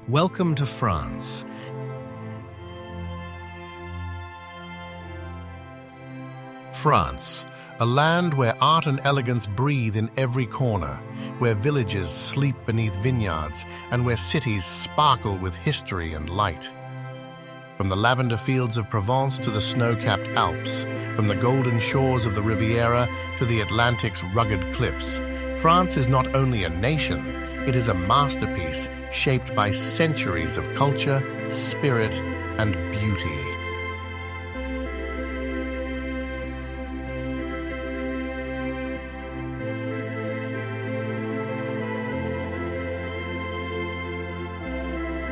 Welcome to France. France, a land where art and elegance breathe in every corner, where villages sleep beneath vineyards, and where cities sparkle with history and light. From the lavender fields of Provence to the snow-capped Alps, from the golden shores of the Riviera to the Atlantic's rugged cliffs, France is not only a nation, it is a masterpiece shaped by centuries of culture, spirit, and beauty.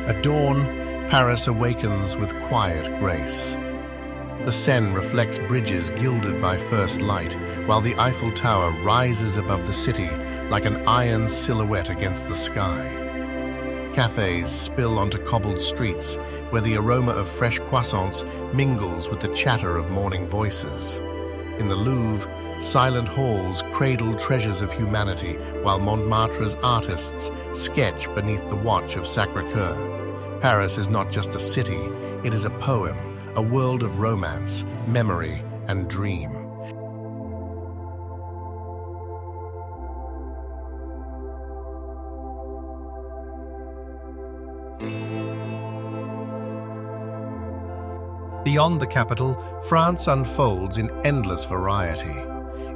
At dawn, Paris awakens with quiet grace. The Seine reflects bridges gilded by first light, while the Eiffel Tower rises above the city like an iron silhouette against the sky. Cafes spill onto cobbled streets, where the aroma of fresh croissants mingles with the chatter of morning voices. In the Louvre, silent halls cradle treasures of humanity, while Montmartre's artists sketch beneath the watch of Sacré-Cœur. Paris is not just a city, it is a poem, a world of romance, memory, and dream. Beyond the capital, France unfolds in endless variety.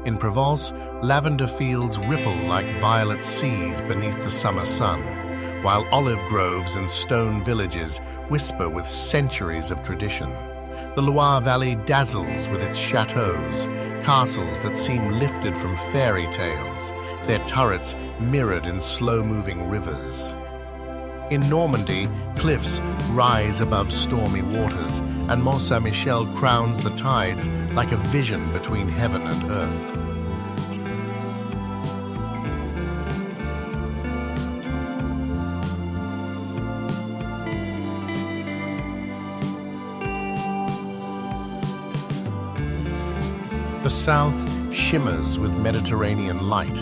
In Provence, lavender fields ripple like violet seas beneath the summer sun, while olive groves and stone villages whisper with centuries of tradition. The Loire Valley dazzles with its châteaux, castles that seem lifted from fairy tales, their turrets mirrored in slow-moving rivers. In Normandy, cliffs rise above stormy waters, and Mont Saint-Michel crowns the tides like a vision between heaven and earth. The south shimmers with Mediterranean light.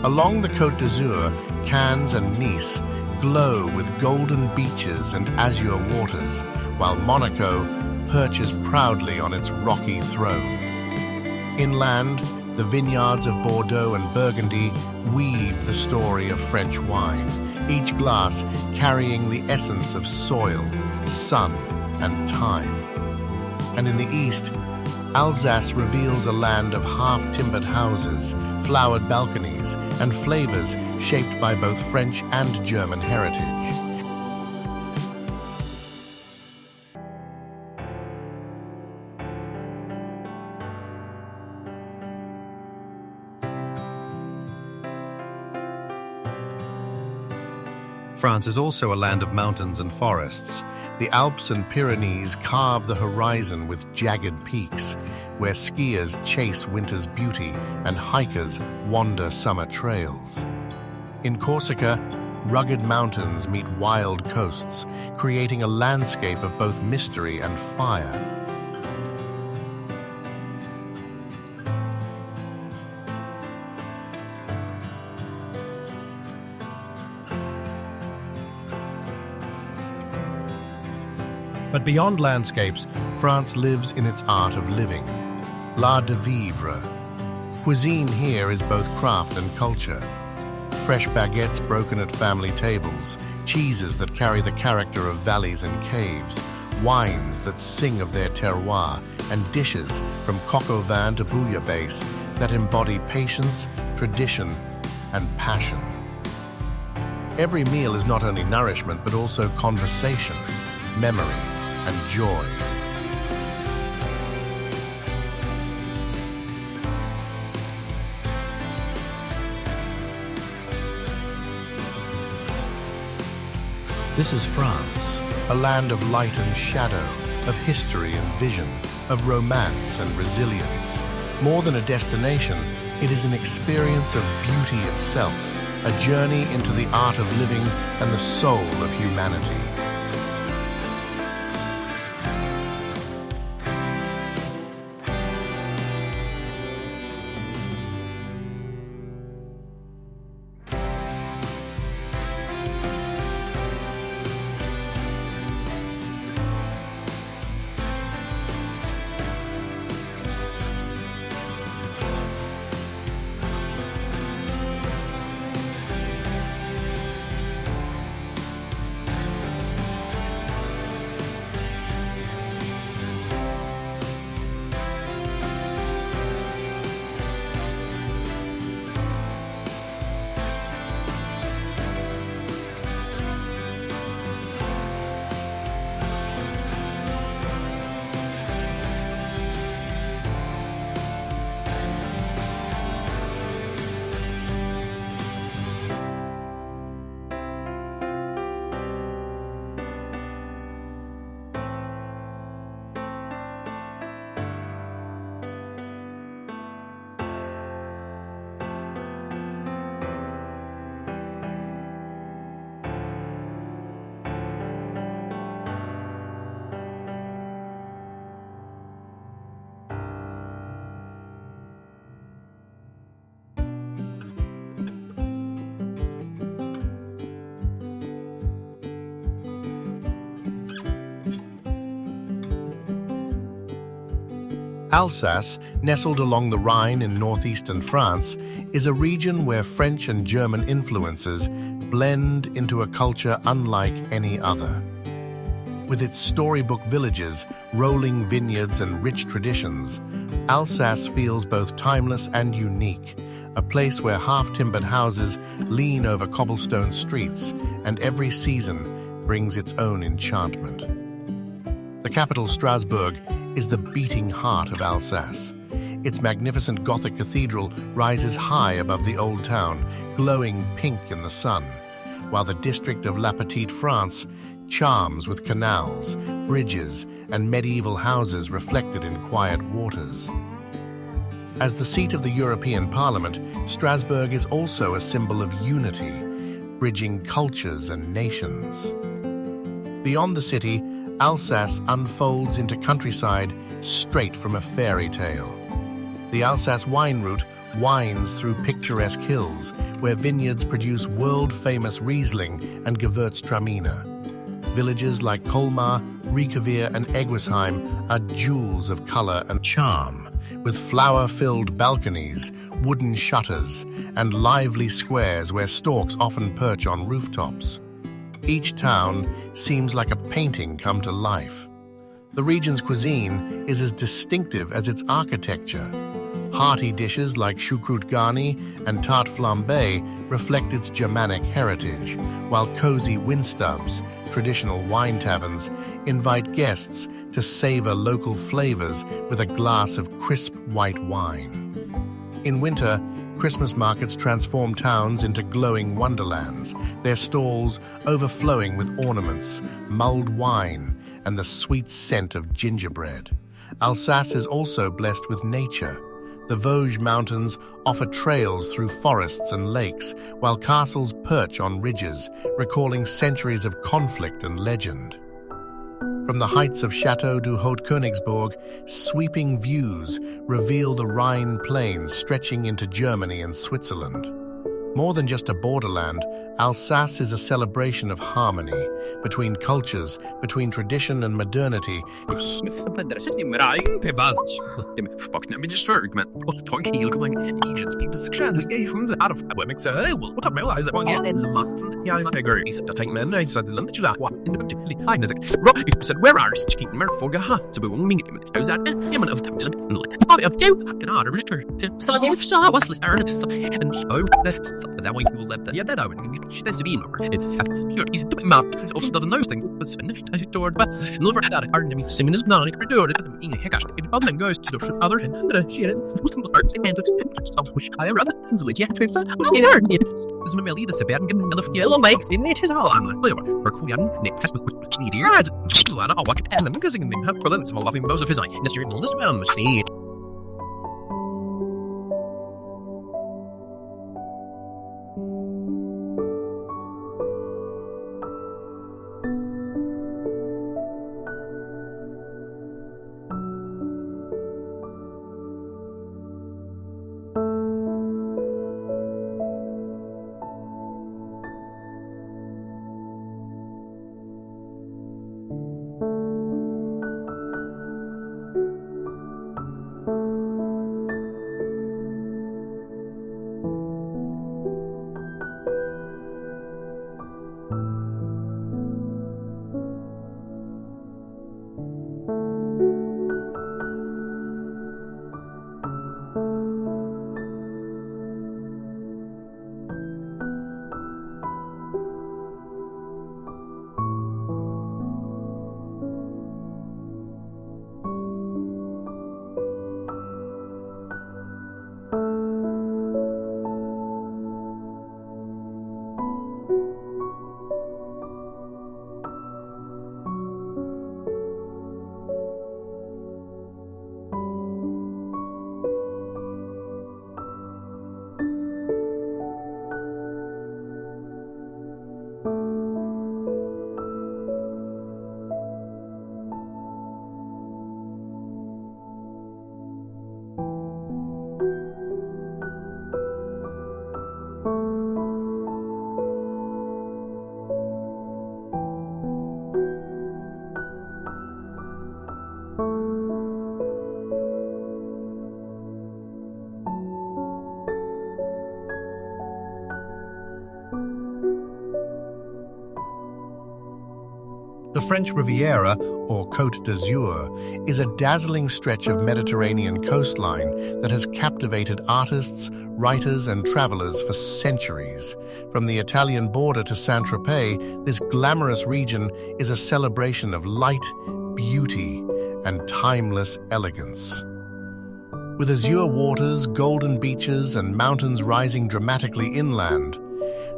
Along the Côte d'Azur, Cannes and Nice glow with golden beaches and azure waters, while Monaco perches proudly on its rocky throne. Inland, the vineyards of Bordeaux and Burgundy weave the story of French wine, each glass carrying the essence of soil, sun, and time. And in the east, Alsace reveals a land of half-timbered houses, flowered balconies, and flavors shaped by both French and German heritage. France is also a land of mountains and forests. The Alps and Pyrenees carve the horizon with jagged peaks, where skiers chase winter's beauty and hikers wander summer trails. In Corsica, rugged mountains meet wild coasts, creating a landscape of both mystery and fire. But beyond landscapes, France lives in its art of living. L'art de vivre. Cuisine here is both craft and culture. Fresh baguettes broken at family tables, cheeses that carry the character of valleys and caves, wines that sing of their terroir, and dishes from coq au vin to bouillabaisse that embody patience, tradition, and passion. Every meal is not only nourishment but also conversation, memory, and joy. This is France, a land of light and shadow, of history and vision, of romance and resilience. More than a destination, it is an experience of beauty itself, a journey into the art of living and the soul of humanity. Alsace, nestled along the Rhine in northeastern France, is a region where French and German influences blend into a culture unlike any other. With its storybook villages, rolling vineyards, and rich traditions, Alsace feels both timeless and unique, a place where half-timbered houses lean over cobblestone streets, and every season brings its own enchantment. The capital, Strasbourg, is the beating heart of Alsace. Its magnificent Gothic cathedral rises high above the old town, glowing pink in the sun, while the district of La Petite France charms with canals, bridges, and medieval houses reflected in quiet waters. As the seat of the European Parliament, Strasbourg is also a symbol of unity, bridging cultures and nations. Beyond the city, Alsace unfolds into countryside straight from a fairy tale. The Alsace wine route winds through picturesque hills, where vineyards produce world-famous Riesling and Gewürztraminer. Villages like Colmar, Riekeweer, and Eguisheim are jewels of color and charm, with flower-filled balconies, wooden shutters, and lively squares where storks often perch on rooftops. Each town seems like a painting come to life. The region's cuisine is as distinctive as its architecture. Hearty dishes like choucroute garni and tarte flambée reflect its Germanic heritage, while cozy windstubs, traditional wine taverns, invite guests to savor local flavors with a glass of crisp white wine. In winter, Christmas markets transform towns into glowing wonderlands, their stalls overflowing with ornaments, mulled wine, and the sweet scent of gingerbread. Alsace is also blessed with nature. The Vosges Mountains offer trails through forests and lakes, while castles perch on ridges, recalling centuries of conflict and legend. From the heights of Château du Haut-Königsbourg, sweeping views reveal the Rhine plains stretching into Germany and Switzerland. More than just a borderland, Alsace is a celebration of harmony between cultures, between tradition and modernity. That way you will let that out and that's being over. He's doing map also doesn't know thing was toward but never had a hard name similar not like do it in a hiccup it problem goes to the other hand that she had wasn't the arts and it's which I rather easily yeah was in her is my leader Sebastian getting the yellow makes in it is all on or Kuyan Nick has with need here I'll walk it and because in them for them some laughing bows of his eye and you're in the list see The French Riviera, or Côte d'Azur, is a dazzling stretch of Mediterranean coastline that has captivated artists, writers, and travelers for centuries. From the Italian border to Saint-Tropez, this glamorous region is a celebration of light, beauty, and timeless elegance. With azure waters, golden beaches, and mountains rising dramatically inland,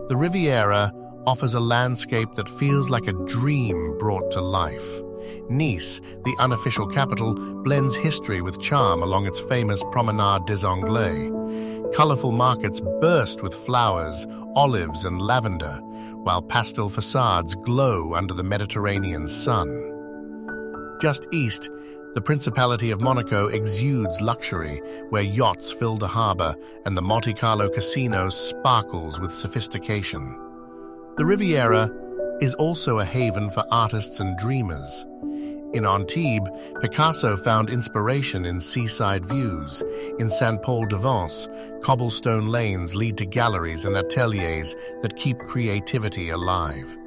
the Riviera offers a landscape that feels like a dream brought to life. Nice, the unofficial capital, blends history with charm along its famous Promenade des Anglais. Colorful markets burst with flowers, olives, and lavender, while pastel facades glow under the Mediterranean sun. Just east, the Principality of Monaco exudes luxury, where yachts fill the harbor and the Monte Carlo casino sparkles with sophistication. The Riviera is also a haven for artists and dreamers. In Antibes, Picasso found inspiration in seaside views. In Saint-Paul-de-Vence, cobblestone lanes lead to galleries and ateliers that keep creativity alive.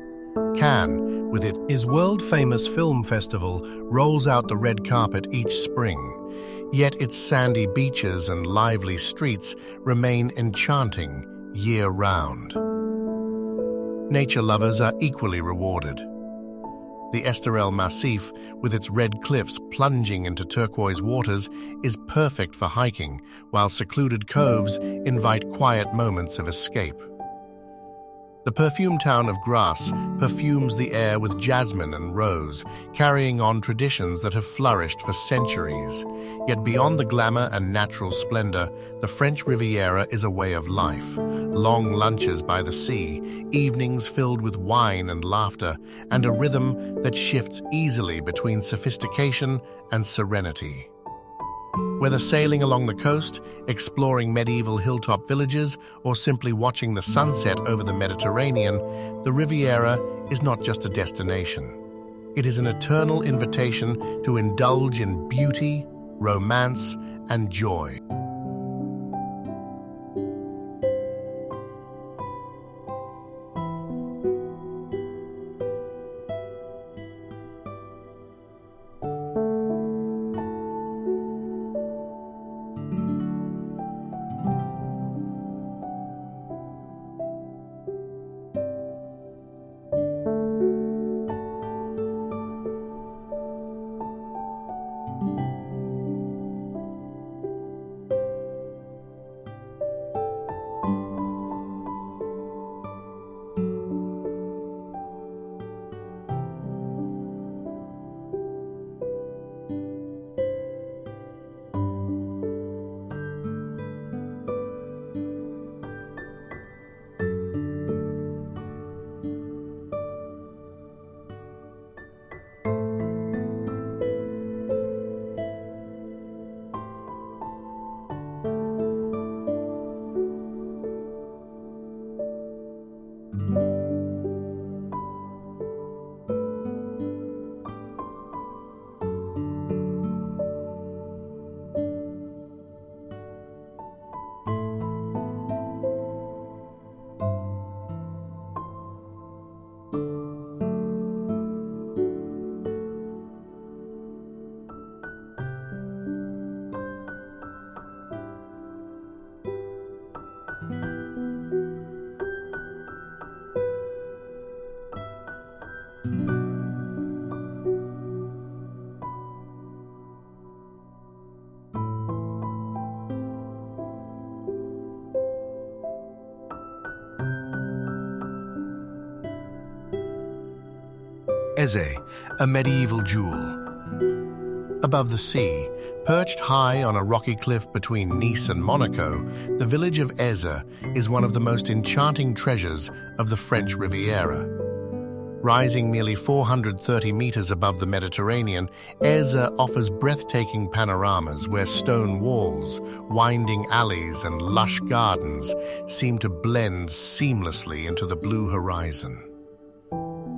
Cannes, with its world-famous film festival, rolls out the red carpet each spring. Yet its sandy beaches and lively streets remain enchanting year-round. Nature lovers are equally rewarded. The Estoril Massif, with its red cliffs plunging into turquoise waters, is perfect for hiking, while secluded coves invite quiet moments of escape. The perfume town of Grasse perfumes the air with jasmine and rose, carrying on traditions that have flourished for centuries. Yet beyond the glamour and natural splendor, the French Riviera is a way of life. Long lunches by the sea, evenings filled with wine and laughter, and a rhythm that shifts easily between sophistication and serenity. Whether sailing along the coast, exploring medieval hilltop villages, or simply watching the sunset over the Mediterranean, the Riviera is not just a destination. It is an eternal invitation to indulge in beauty, romance, and joy. Eze, a medieval jewel. Above the sea, perched high on a rocky cliff between Nice and Monaco, the village of Eze is one of the most enchanting treasures of the French Riviera. Rising nearly 430 meters above the Mediterranean, Eze offers breathtaking panoramas where stone walls, winding alleys, and lush gardens seem to blend seamlessly into the blue horizon.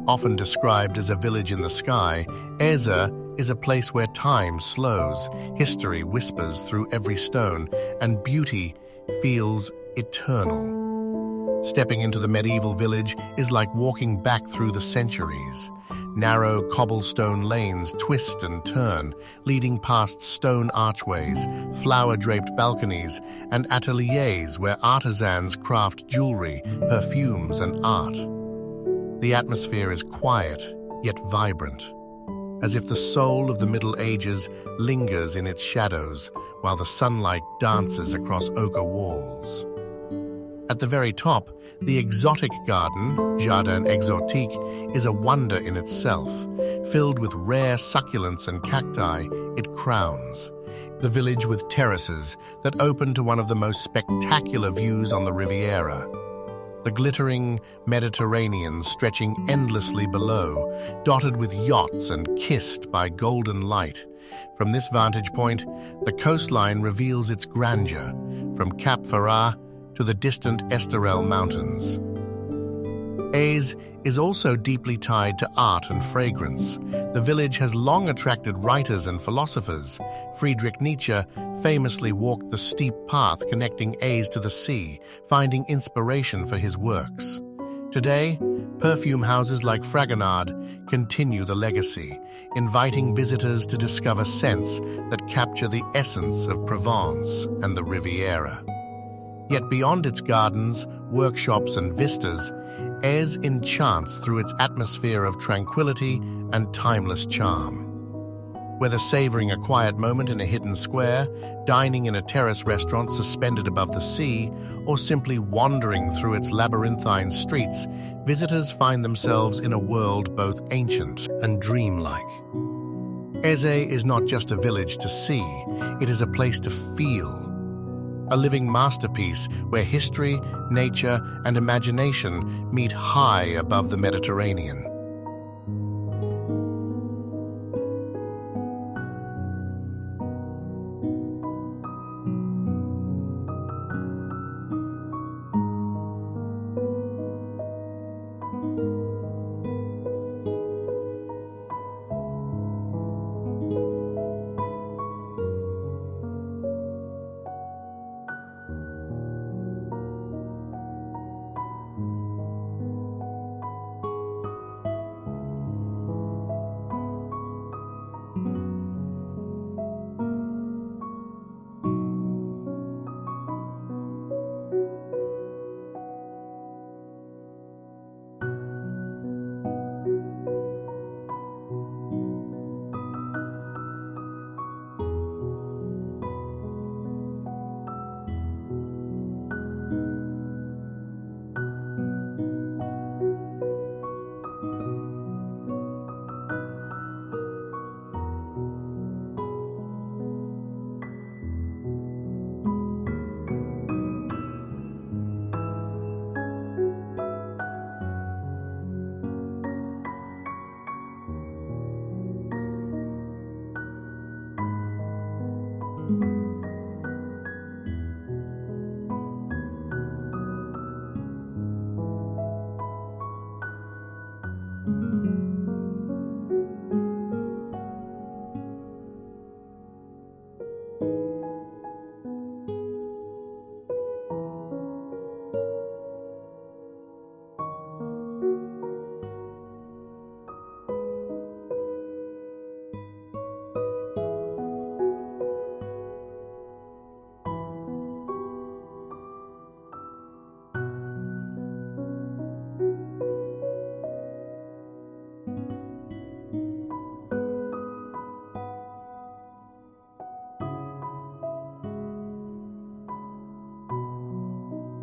Often described as a village in the sky, Eze is a place where time slows, history whispers through every stone, and beauty feels eternal. Stepping into the medieval village is like walking back through the centuries. Narrow cobblestone lanes twist and turn, leading past stone archways, flower-draped balconies, and ateliers where artisans craft jewelry, perfumes, and art. The atmosphere is quiet, yet vibrant, as if the soul of the Middle Ages lingers in its shadows while the sunlight dances across ochre walls. At the very top, the exotic garden, Jardin Exotique, is a wonder in itself. Filled with rare succulents and cacti, it crowns the village with terraces that open to one of the most spectacular views on the Riviera. The glittering Mediterranean stretching endlessly below, dotted with yachts and kissed by golden light. From this vantage point, the coastline reveals its grandeur, from Cap Ferrat to the distant Estoril Mountains. Aix is also deeply tied to art and fragrance. The village has long attracted writers and philosophers. Friedrich Nietzsche famously walked the steep path connecting Aix to the sea, finding inspiration for his works. Today, perfume houses like Fragonard continue the legacy, inviting visitors to discover scents that capture the essence of Provence and the Riviera. Yet beyond its gardens, workshops, and vistas, Aix enchants through its atmosphere of tranquility and timeless charm. Whether savoring a quiet moment in a hidden square, dining in a terrace restaurant suspended above the sea, or simply wandering through its labyrinthine streets, visitors find themselves in a world both ancient and dreamlike. Aix is not just a village to see, it is a place to feel. A living masterpiece where history, nature, and imagination meet high above the Mediterranean.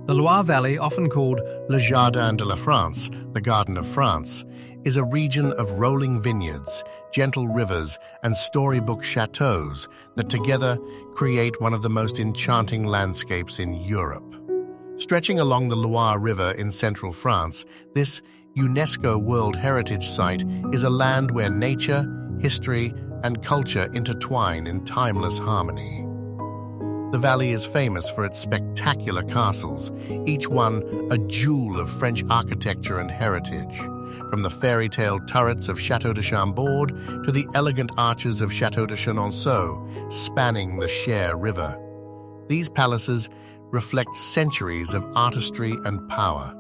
The Loire Valley, often called Le Jardin de la France, the Garden of France, is a region of rolling vineyards, gentle rivers, and storybook châteaux that together create one of the most enchanting landscapes in Europe. Stretching along the Loire River in central France, this UNESCO World Heritage Site is a land where nature, history, and culture intertwine in timeless harmony. The valley is famous for its spectacular castles, each one a jewel of French architecture and heritage, from the fairytale turrets of Château de Chambord to the elegant arches of Château de Chenonceau, spanning the Cher River. These palaces reflect centuries of artistry and power.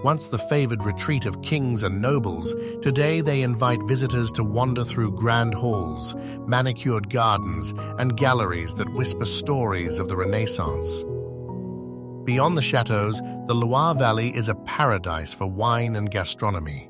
Once the favored retreat of kings and nobles, today they invite visitors to wander through grand halls, manicured gardens, and galleries that whisper stories of the Renaissance. Beyond the chateaux, the Loire Valley is a paradise for wine and gastronomy.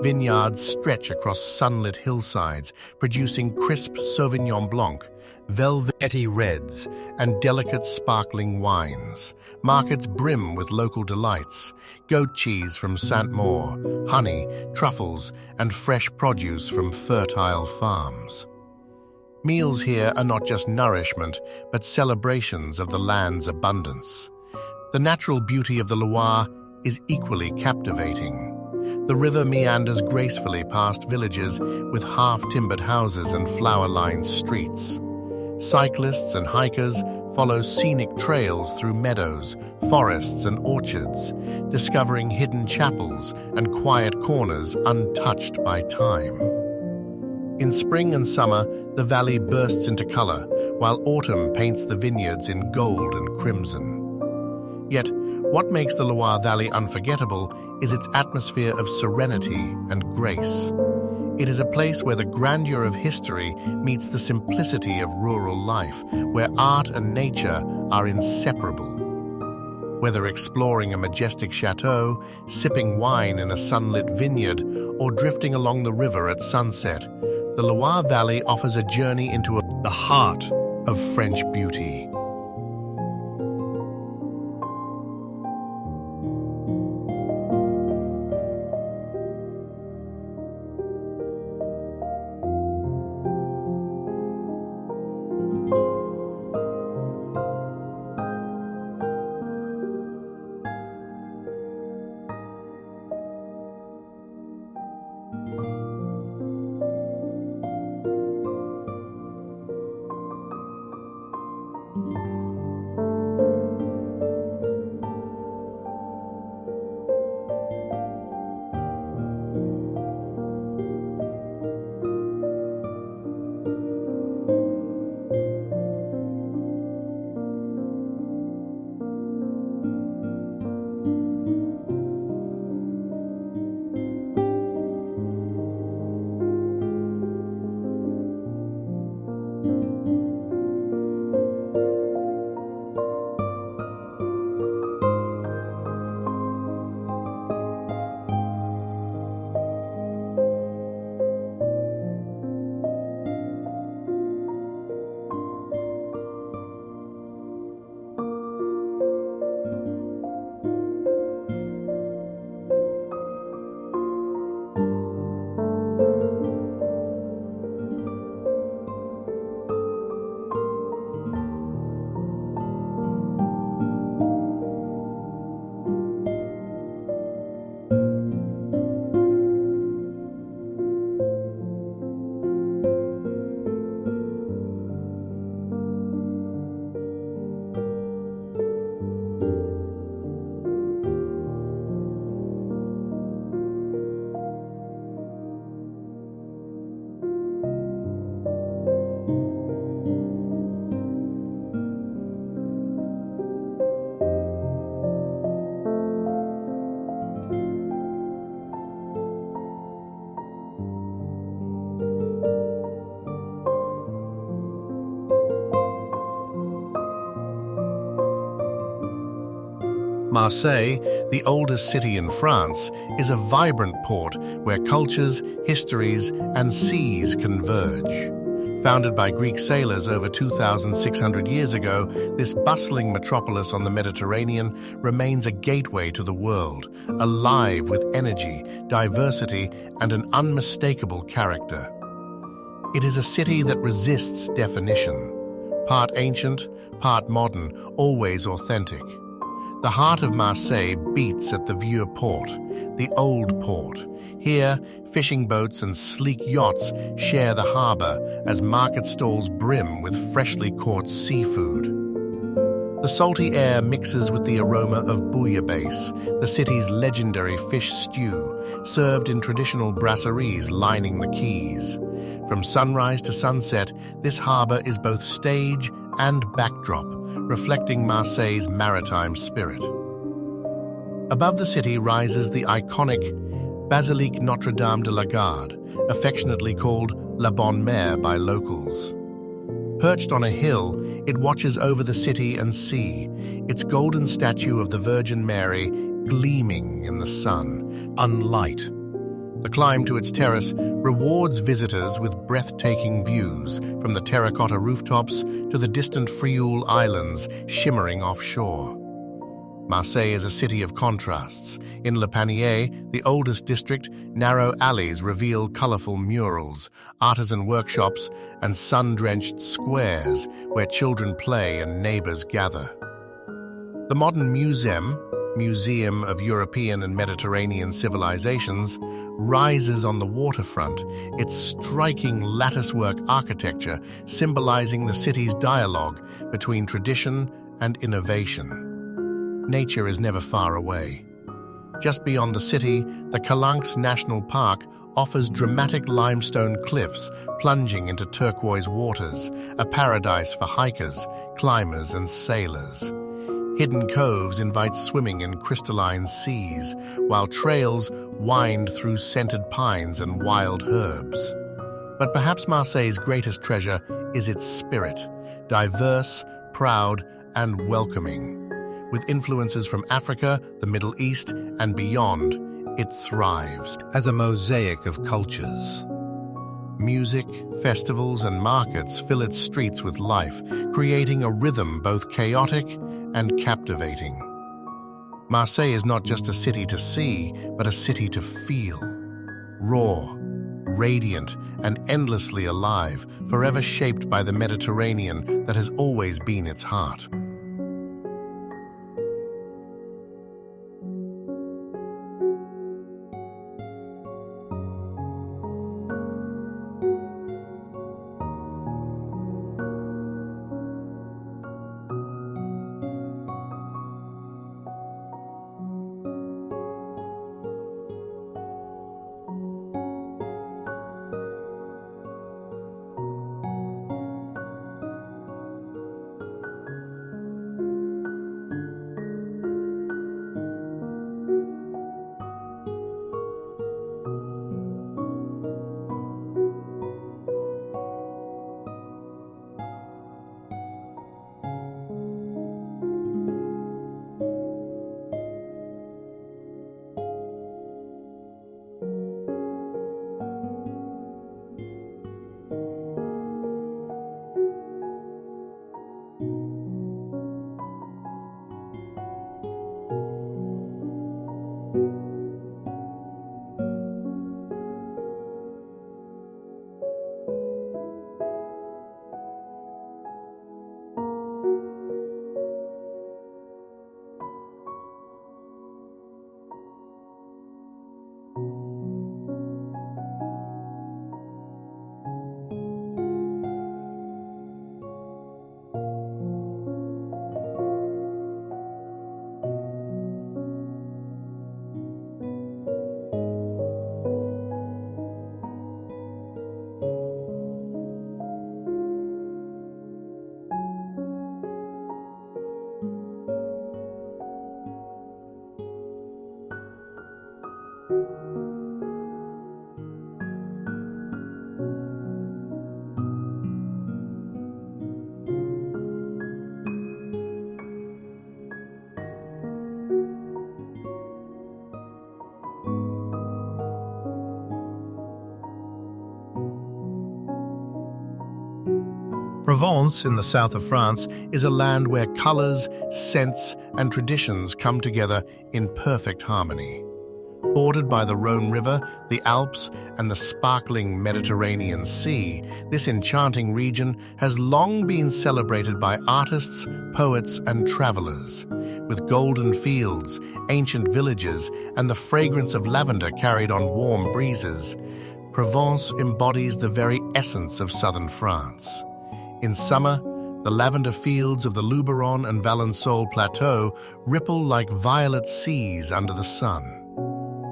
Vineyards stretch across sunlit hillsides, producing crisp Sauvignon Blanc, velvety reds, and delicate sparkling wines. Markets brim with local delights: goat cheese from Saint-Maur, honey, truffles, and fresh produce from fertile farms. Meals here are not just nourishment, but celebrations of the land's abundance. The natural beauty of the Loire is equally captivating. The river meanders gracefully past villages with half-timbered houses and flower-lined streets. Cyclists and hikers follow scenic trails through meadows, forests, and orchards, discovering hidden chapels and quiet corners untouched by time. In spring and summer, the valley bursts into color, while autumn paints the vineyards in gold and crimson. Yet, what makes the Loire Valley unforgettable is its atmosphere of serenity and grace. It is a place where the grandeur of history meets the simplicity of rural life, where art and nature are inseparable. Whether exploring a majestic chateau, sipping wine in a sunlit vineyard, or drifting along the river at sunset, the Loire Valley offers a journey into the heart of French beauty. Marseille, the oldest city in France, is a vibrant port where cultures, histories, and seas converge. Founded by Greek sailors over 2,600 years ago, this bustling metropolis on the Mediterranean remains a gateway to the world, alive with energy, diversity, and an unmistakable character. It is a city that resists definition. Part ancient, part modern, always authentic. The heart of Marseille beats at the Vieux Port, the old port. Here, fishing boats and sleek yachts share the harbor as market stalls brim with freshly caught seafood. The salty air mixes with the aroma of bouillabaisse, the city's legendary fish stew, served in traditional brasseries lining the quays. From sunrise to sunset, this harbor is both stage and backdrop, reflecting Marseille's maritime spirit. Above the city rises the iconic Basilique Notre-Dame de la Garde, affectionately called La Bonne Mère by locals. Perched on a hill, it watches over the city and sea, its golden statue of the Virgin Mary gleaming in the sun. Unlight. The climb to its terrace rewards visitors with breathtaking views from the terracotta rooftops to the distant Frioul Islands shimmering offshore. Marseille is a city of contrasts. In Le Panier, the oldest district, narrow alleys reveal colorful murals, artisan workshops, and sun-drenched squares where children play and neighbors gather. The modern Museum of European and Mediterranean Civilizations, rises on the waterfront, its striking latticework architecture symbolizing the city's dialogue between tradition and innovation. Nature is never far away. Just beyond the city, the Calanques National Park offers dramatic limestone cliffs plunging into turquoise waters, a paradise for hikers, climbers, and sailors. Hidden coves invite swimming in crystalline seas, while trails wind through scented pines and wild herbs. But perhaps Marseille's greatest treasure is its spirit, diverse, proud, and welcoming. With influences from Africa, the Middle East, and beyond, it thrives. As a mosaic of cultures. Music, festivals, and markets fill its streets with life, creating a rhythm both chaotic and captivating. Marseille is not just a city to see, but a city to feel. Raw, radiant, and endlessly alive, forever shaped by the Mediterranean that has always been its heart. Provence, in the south of France, is a land where colors, scents, and traditions come together in perfect harmony. Bordered by the Rhône River, the Alps, and the sparkling Mediterranean Sea, this enchanting region has long been celebrated by artists, poets, and travelers. With golden fields, ancient villages, and the fragrance of lavender carried on warm breezes, Provence embodies the very essence of southern France. In summer, the lavender fields of the Luberon and Valensole Plateau ripple like violet seas under the sun.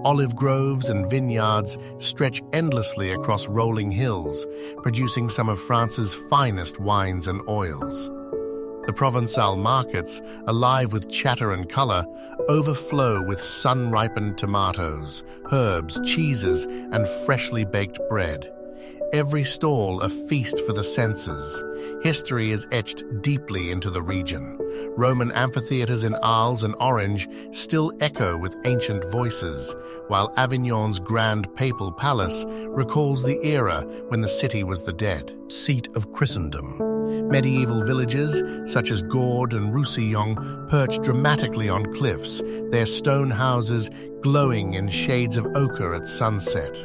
Olive groves and vineyards stretch endlessly across rolling hills, producing some of France's finest wines and oils. The Provençal markets, alive with chatter and color, overflow with sun-ripened tomatoes, herbs, cheeses, and freshly baked bread. Every stall a feast for the senses. History is etched deeply into the region. Roman amphitheaters in Arles and Orange still echo with ancient voices, while Avignon's grand papal palace recalls the era when the city was the dead. Seat of Christendom. Medieval villages, such as Gordes and Roussillon, perch dramatically on cliffs, their stone houses glowing in shades of ochre at sunset.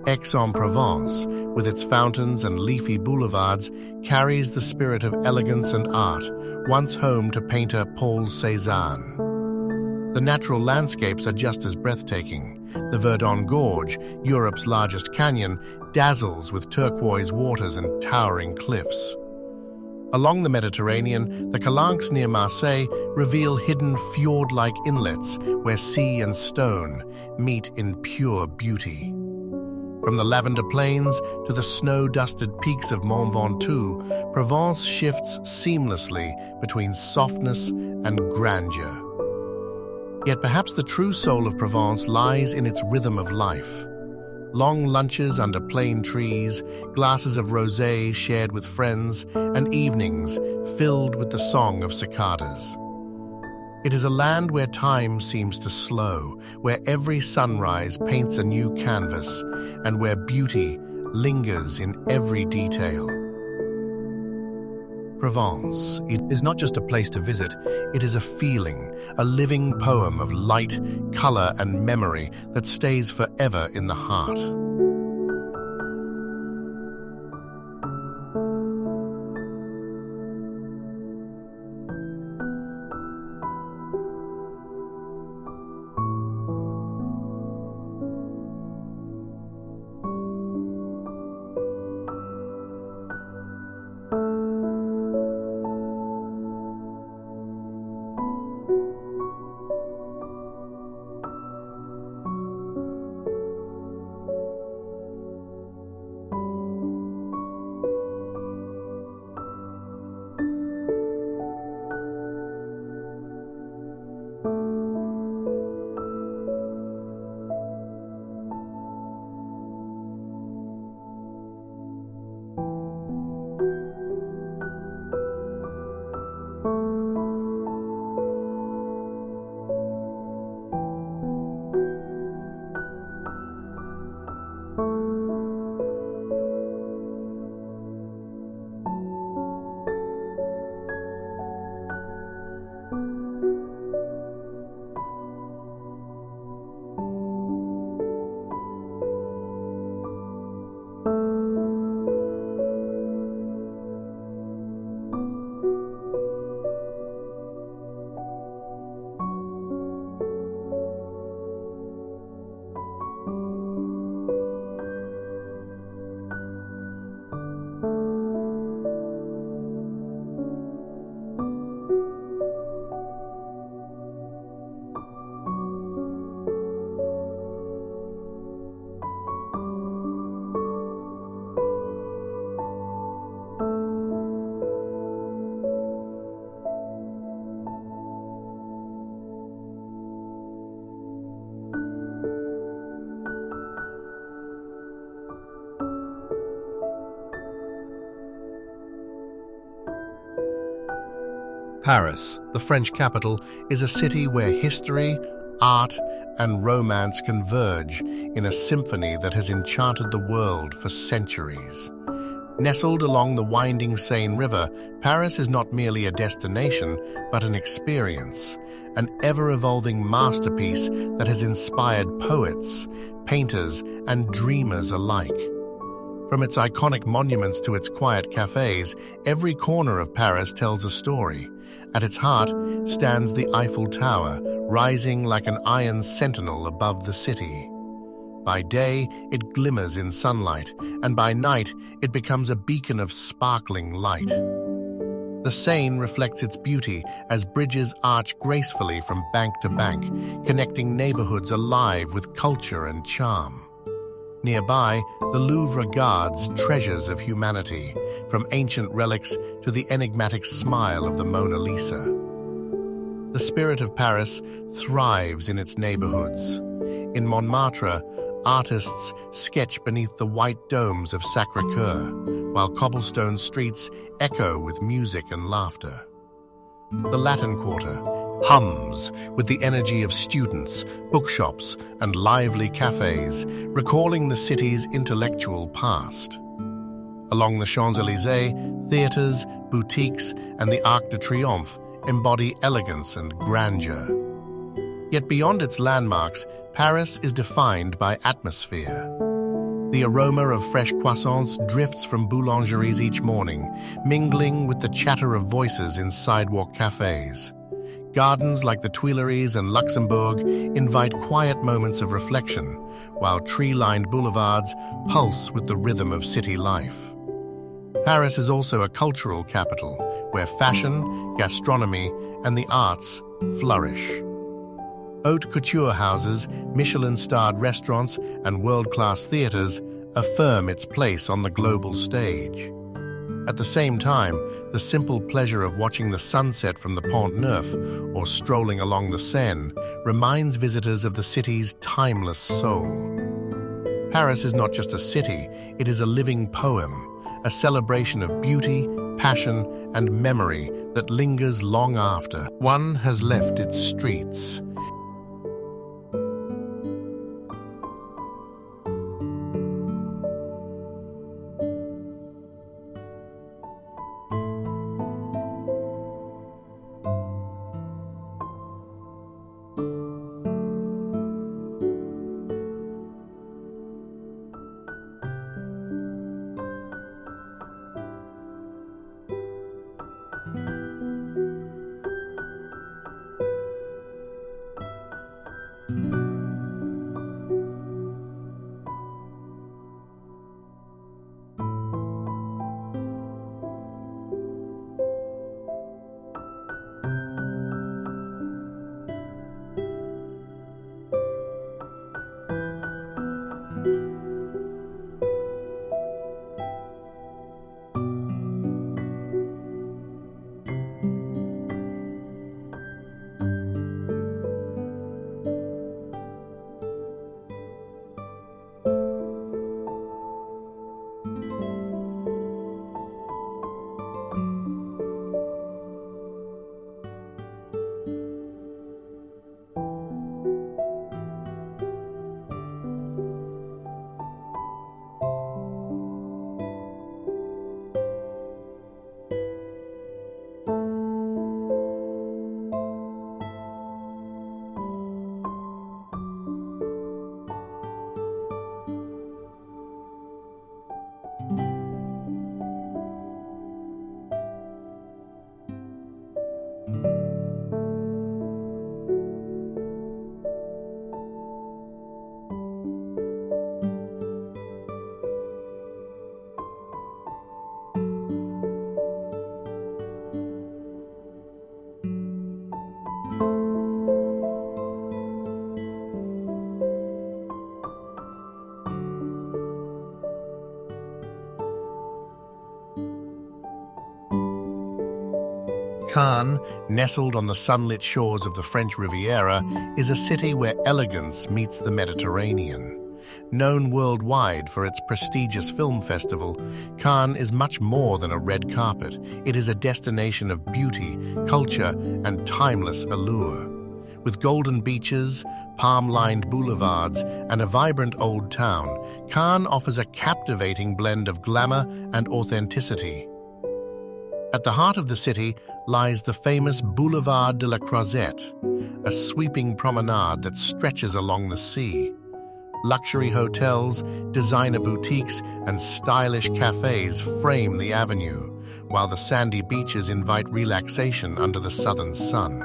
Aix-en-Provence, with its fountains and leafy boulevards, carries the spirit of elegance and art, once home to painter Paul Cézanne. The natural landscapes are just as breathtaking. The Verdon Gorge, Europe's largest canyon, dazzles with turquoise waters and towering cliffs. Along the Mediterranean, the Calanques near Marseille reveal hidden fjord-like inlets where sea and stone meet in pure beauty. From the Lavender plains to the snow-dusted peaks of Mont Ventoux, Provence shifts seamlessly between softness and grandeur. Yet perhaps the true soul of Provence lies in its rhythm of life. Long lunches under plane trees, glasses of rosé shared with friends, and evenings filled with the song of cicadas. It is a land where time seems to slow, where every sunrise paints a new canvas, and where beauty lingers in every detail. Provence Is not just a place to visit. It is a feeling, a living poem of light, color, and memory that stays forever in the heart. Paris, the French capital, is a city where history, art, and romance converge in a symphony that has enchanted the world for centuries. Nestled along the winding Seine River, Paris is not merely a destination, but an experience, an ever-evolving masterpiece that has inspired poets, painters, and dreamers alike. From its iconic monuments to its quiet cafes, every corner of Paris tells a story. At its heart stands the Eiffel Tower, rising like an iron sentinel above the city. By day, it glimmers in sunlight, and by night, it becomes a beacon of sparkling light. The Seine reflects its beauty as bridges arch gracefully from bank to bank, connecting neighborhoods alive with culture and charm. Nearby, the Louvre guards treasures of humanity, from ancient relics to the enigmatic smile of the Mona Lisa. The spirit of Paris thrives in its neighborhoods. In Montmartre, artists sketch beneath the white domes of Sacré-Cœur, while cobblestone streets echo with music and laughter. The Latin Quarter hums with the energy of students, bookshops, and lively cafes, recalling the city's intellectual past. Along the Champs-Élysées, theaters, boutiques, and the Arc de Triomphe embody elegance and grandeur. Yet beyond its landmarks, Paris is defined by atmosphere. The aroma of fresh croissants drifts from boulangeries each morning, mingling with the chatter of voices in sidewalk cafes. Gardens like the Tuileries and Luxembourg invite quiet moments of reflection, while tree-lined boulevards pulse with the rhythm of city life. Paris is also a cultural capital, where fashion, gastronomy, and the arts flourish. Haute couture houses, Michelin-starred restaurants, and world-class theaters affirm its place on the global stage. At the same time, the simple pleasure of watching the sunset from the Pont Neuf or strolling along the Seine reminds visitors of the city's timeless soul. Paris is not just a city, it is a living poem, a celebration of beauty, passion, and memory that lingers long after one has left its streets. Cannes, nestled on the sunlit shores of the French Riviera, is a city where elegance meets the Mediterranean. Known worldwide for its prestigious film festival, Cannes is much more than a red carpet. It is a destination of beauty, culture, and timeless allure. With golden beaches, palm-lined boulevards, and a vibrant old town, Cannes offers a captivating blend of glamour and authenticity. At the heart of the city lies the famous Boulevard de la Croisette, a sweeping promenade that stretches along the sea. Luxury hotels, designer boutiques, and stylish cafes frame the avenue, while the sandy beaches invite relaxation under the southern sun.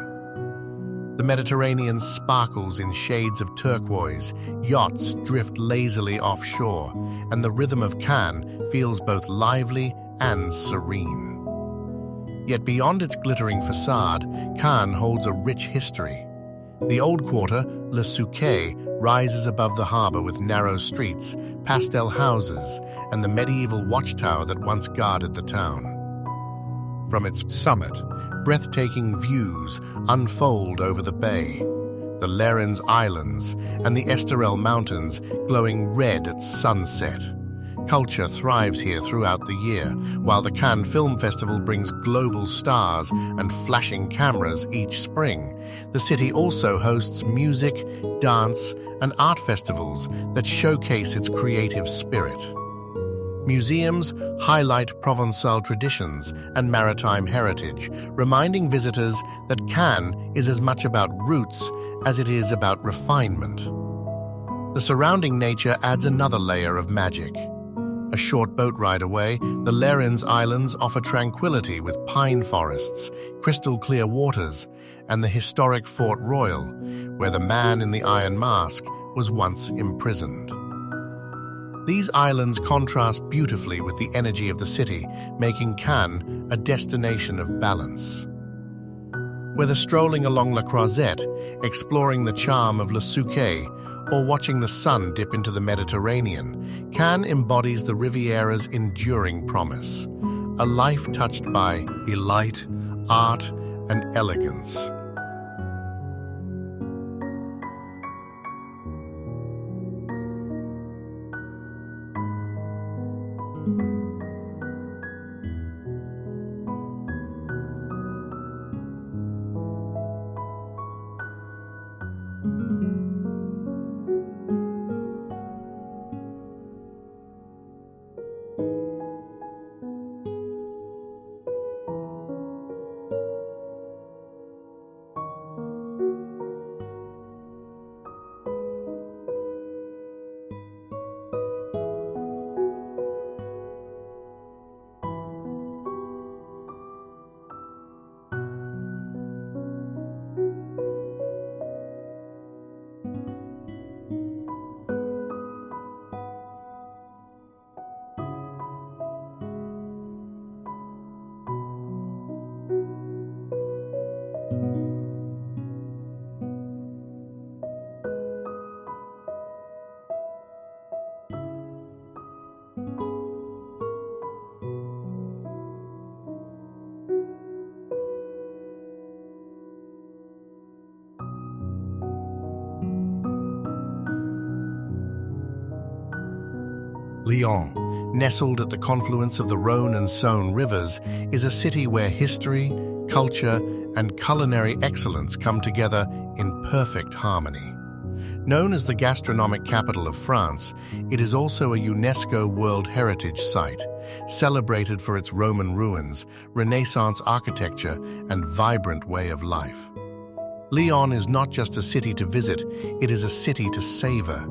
The Mediterranean sparkles in shades of turquoise, yachts drift lazily offshore, and the rhythm of Cannes feels both lively and serene. Yet beyond its glittering facade, Cannes holds a rich history. The old quarter, Le Souquet, rises above the harbor with narrow streets, pastel houses, and the medieval watchtower that once guarded the town. From its summit, breathtaking views unfold over the bay, the Lérins Islands, and the Estoril Mountains glowing red at sunset. Culture thrives here throughout the year, while the Cannes Film Festival brings global stars and flashing cameras each spring. The city also hosts music, dance, and art festivals that showcase its creative spirit. Museums highlight Provençal traditions and maritime heritage, reminding visitors that Cannes is as much about roots as it is about refinement. The surrounding nature adds another layer of magic. A short boat ride away, the Lérins Islands offer tranquility with pine forests, crystal-clear waters, and the historic Fort Royal, where the man in the Iron Mask was once imprisoned. These islands contrast beautifully with the energy of the city, making Cannes a destination of balance. Whether strolling along La Croisette, exploring the charm of Le Souquet, or watching the sun dip into the Mediterranean, Cannes embodies the Riviera's enduring promise, a life touched by delight, art, and elegance. Lyon, nestled at the confluence of the Rhône and Saône rivers, is a city where history, culture, and culinary excellence come together in perfect harmony. Known as the gastronomic capital of France, it is also a UNESCO World Heritage Site, celebrated for its Roman ruins, Renaissance architecture, and vibrant way of life. Lyon is not just a city to visit, it is a city to savor.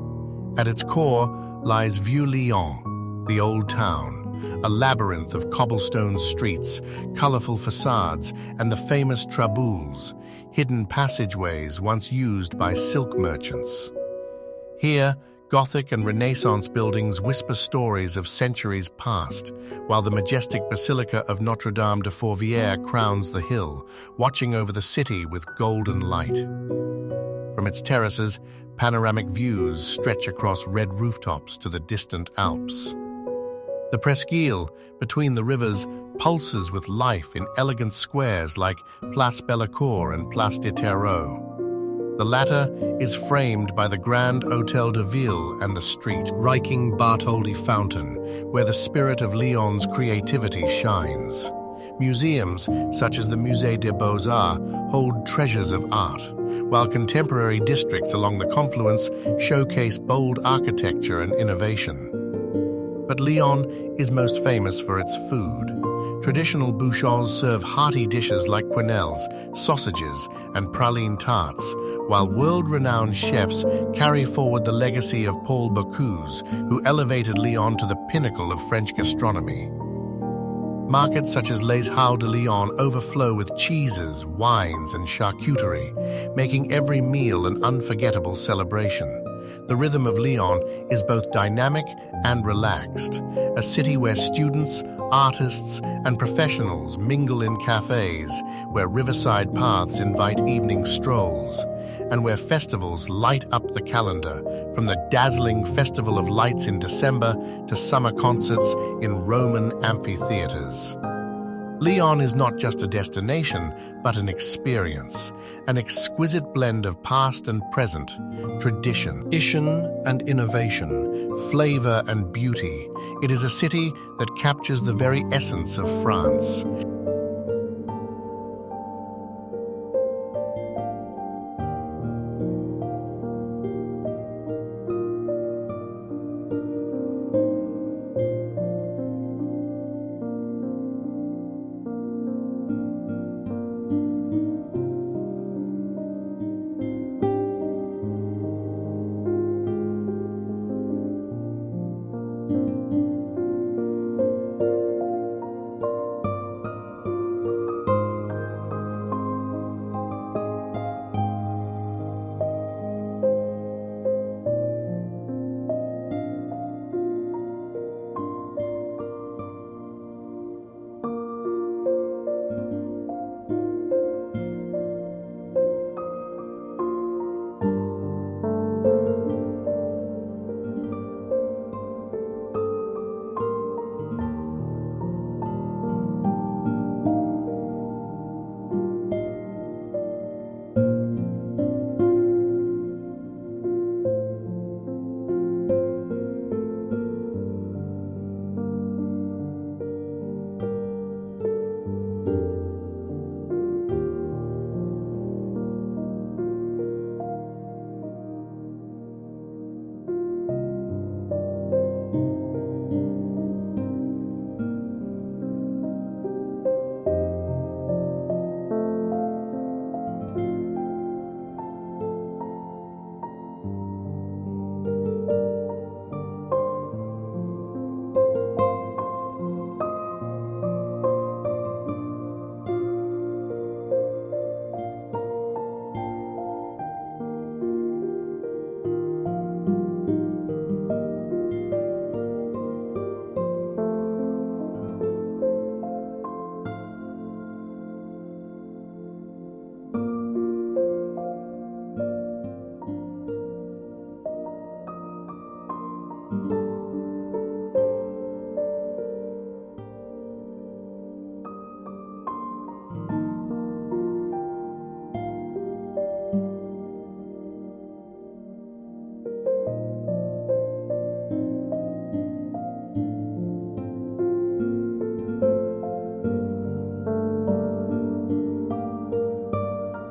At its core lies Vieux-Lyon, the old town, a labyrinth of cobblestone streets, colorful facades, and the famous traboules, hidden passageways once used by silk merchants. Here, Gothic and Renaissance buildings whisper stories of centuries past, while the majestic Basilica of Notre-Dame de Fourvière crowns the hill, watching over the city with golden light. From its terraces, panoramic views stretch across red rooftops to the distant Alps. The Presqu'île, between the rivers, pulses with life in elegant squares like Place Bellecour and Place des Terreaux. The latter is framed by the Grand Hôtel de Ville and the street-riking Bartholdi Fountain, where the spirit of Lyon's creativity shines. Museums, such as the Musée des Beaux-Arts, hold treasures of art, while contemporary districts along the confluence showcase bold architecture and innovation. But Lyon is most famous for its food. Traditional bouchons serve hearty dishes like quenelles, sausages, and praline tarts, while world-renowned chefs carry forward the legacy of Paul Bocuse, who elevated Lyon to the pinnacle of French gastronomy. Markets such as Les Halles de Lyon overflow with cheeses, wines, and charcuterie, making every meal an unforgettable celebration. The rhythm of Lyon is both dynamic and relaxed, a city where students, artists, and professionals mingle in cafes, where riverside paths invite evening strolls, and where festivals light up the calendar, from the dazzling Festival of Lights in December to summer concerts in Roman amphitheaters. Lyon is not just a destination, but an experience, an exquisite blend of past and present, tradition and innovation, flavor and beauty. It is a city that captures the very essence of France.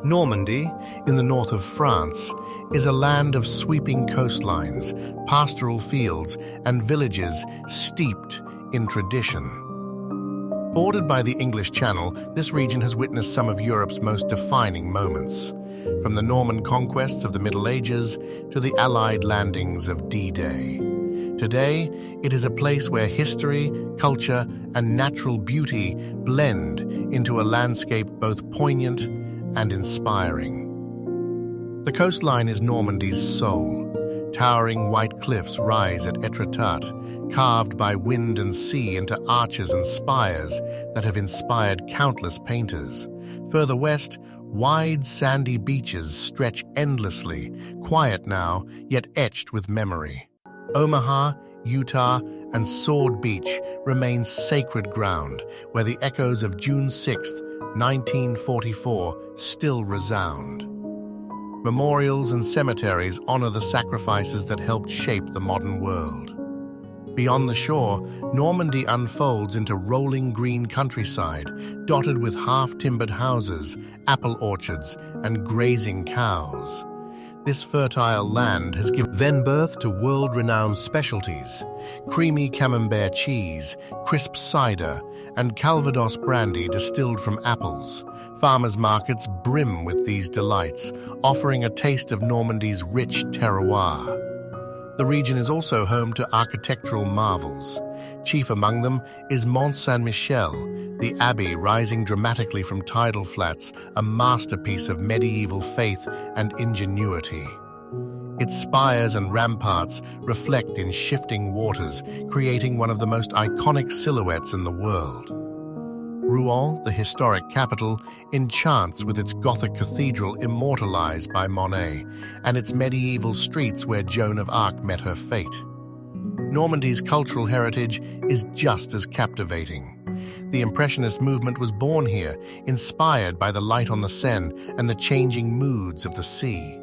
Normandy, in the north of France, is a land of sweeping coastlines, pastoral fields, and villages steeped in tradition. Bordered by the English Channel, this region has witnessed some of Europe's most defining moments, from the Norman conquests of the Middle Ages to the Allied landings of D-Day. Today, it is a place where history, culture, and natural beauty blend into a landscape both poignant and inspiring. The coastline is Normandy's soul. Towering white cliffs rise at Étretat, carved by wind and sea into arches and spires that have inspired countless painters. Further west, wide sandy beaches stretch endlessly, quiet now, yet etched with memory. Omaha, Utah, and Sword Beach remain sacred ground, where the echoes of June 6th, 1944 still resound. Memorials and cemeteries honor the sacrifices that helped shape the modern world. Beyond the shore, Normandy unfolds into rolling green countryside, dotted with half-timbered houses, apple orchards, and grazing cows. This fertile land has given birth to world-renowned specialties: creamy camembert cheese, crisp cider, and Calvados brandy distilled from apples. Farmers' markets brim with these delights, offering a taste of Normandy's rich terroir. The region is also home to architectural marvels. Chief among them is Mont Saint-Michel, the abbey rising dramatically from tidal flats, a masterpiece of medieval faith and ingenuity. Its spires and ramparts reflect in shifting waters, creating one of the most iconic silhouettes in the world. Rouen, the historic capital, enchants with its Gothic cathedral immortalized by Monet and its medieval streets where Joan of Arc met her fate. Normandy's cultural heritage is just as captivating. The Impressionist movement was born here, inspired by the light on the Seine and the changing moods of the sea.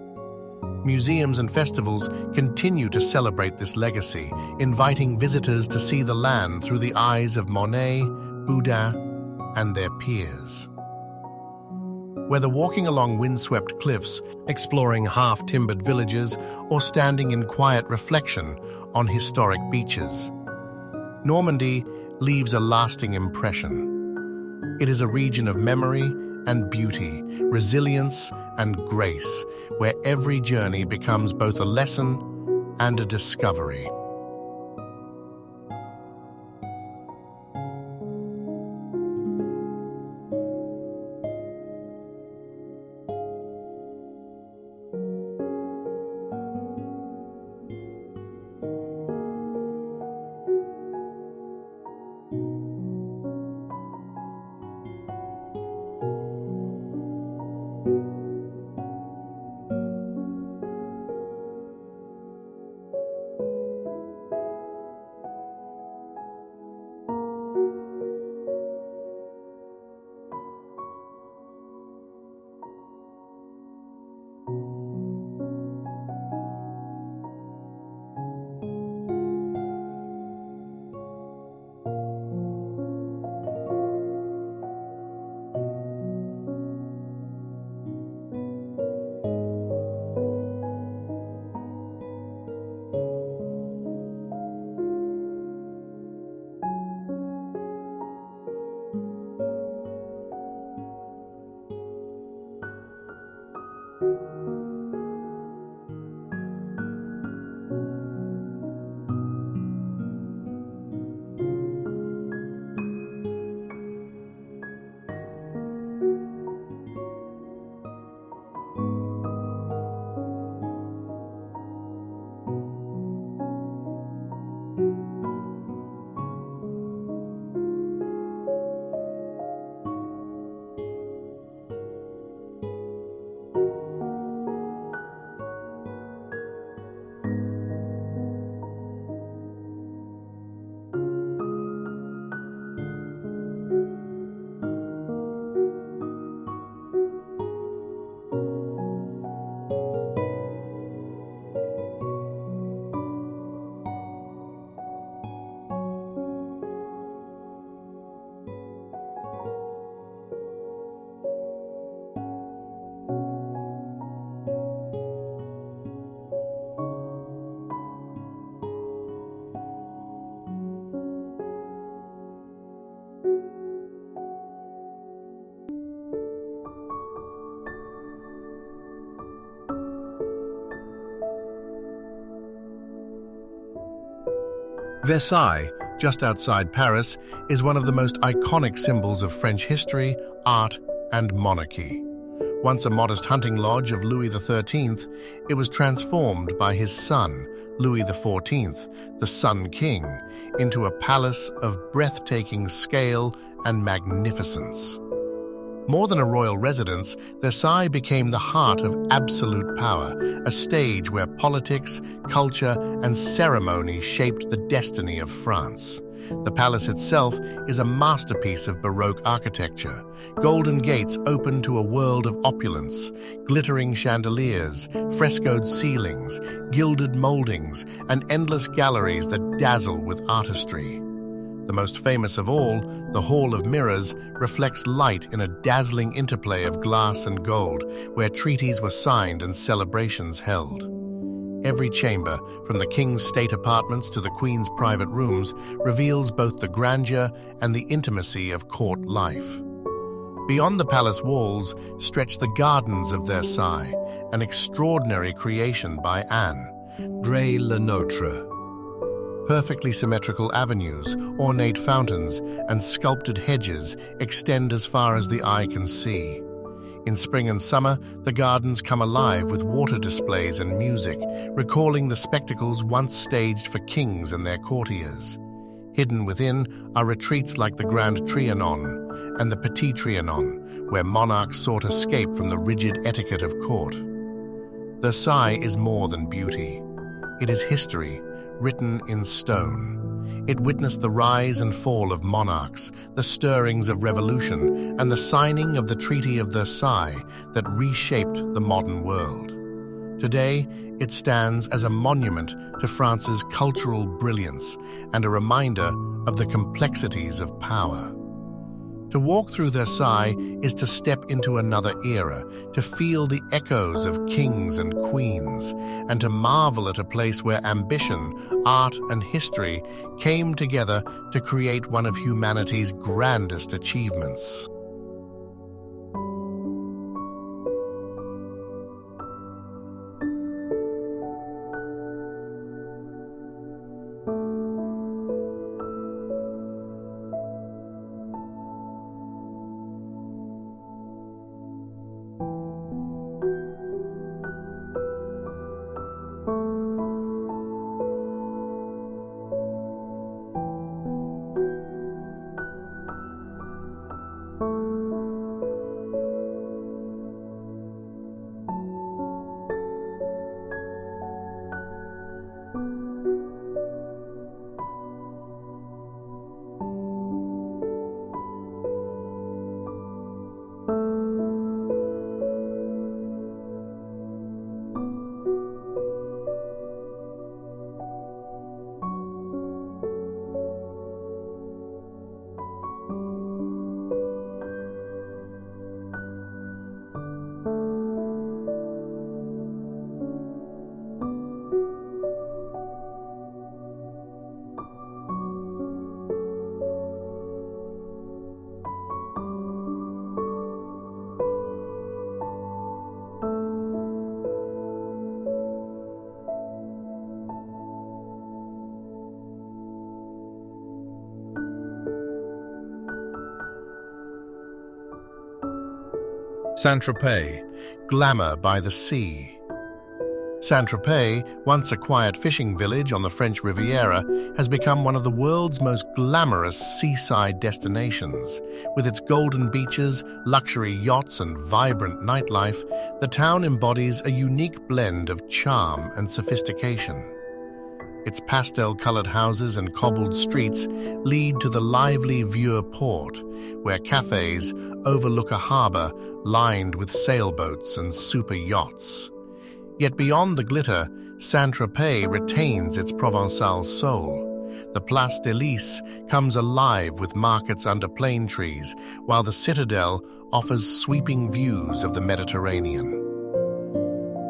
Museums and festivals continue to celebrate this legacy, inviting visitors to see the land through the eyes of Monet, Boudin, and their peers. Whether walking along windswept cliffs, exploring half-timbered villages, or standing in quiet reflection on historic beaches, Normandy leaves a lasting impression. It is a region of memory and beauty, resilience and grace, where every journey becomes both a lesson and a discovery. Versailles, just outside Paris, is one of the most iconic symbols of French history, art, and monarchy. Once a modest hunting lodge of Louis XIII, it was transformed by his son, Louis XIV, the Sun King, into a palace of breathtaking scale and magnificence. More than a royal residence, Versailles became the heart of absolute power, a stage where politics, culture, and ceremony shaped the destiny of France. The palace itself is a masterpiece of Baroque architecture. Golden gates open to a world of opulence, glittering chandeliers, frescoed ceilings, gilded moldings, and endless galleries that dazzle with artistry. The most famous of all, the Hall of Mirrors, reflects light in a dazzling interplay of glass and gold, where treaties were signed and celebrations held. Every chamber, from the king's state apartments to the queen's private rooms, reveals both the grandeur and the intimacy of court life. Beyond the palace walls stretch the gardens of Versailles, an extraordinary creation by Anne. Dre Lenotre. Perfectly symmetrical avenues, ornate fountains, and sculpted hedges extend as far as the eye can see. In spring and summer, the gardens come alive with water displays and music, recalling the spectacles once staged for kings and their courtiers. Hidden within are retreats like the Grand Trianon and the Petit Trianon, where monarchs sought escape from the rigid etiquette of court. Versailles is more than beauty. It is history, written in stone. It witnessed the rise and fall of monarchs, the stirrings of revolution, and the signing of the Treaty of Versailles that reshaped the modern world. Today, it stands as a monument to France's cultural brilliance and a reminder of the complexities of power. To walk through Versailles is to step into another era, to feel the echoes of kings and queens, and to marvel at a place where ambition, art, and history came together to create one of humanity's grandest achievements. Saint-Tropez, glamour by the sea. Saint-Tropez, once a quiet fishing village on the French Riviera, has become one of the world's most glamorous seaside destinations. With its golden beaches, luxury yachts, and vibrant nightlife, the town embodies a unique blend of charm and sophistication. Its pastel-colored houses and cobbled streets lead to the lively Vieux Port, where cafes overlook a harbor lined with sailboats and super yachts. Yet beyond the glitter, Saint-Tropez retains its Provençal soul. The Place de Lys comes alive with markets under plane trees, while the Citadel offers sweeping views of the Mediterranean.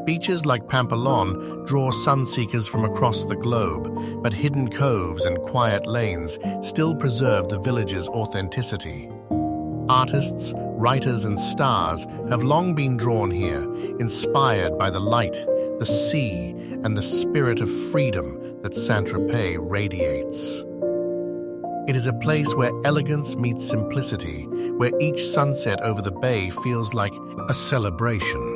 Beaches like Pampelonne draw sunseekers from across the globe, but hidden coves and quiet lanes still preserve the village's authenticity. Artists, writers, and stars have long been drawn here, inspired by the light, the sea, and the spirit of freedom that Saint-Tropez radiates. It is a place where elegance meets simplicity, where each sunset over the bay feels like a celebration.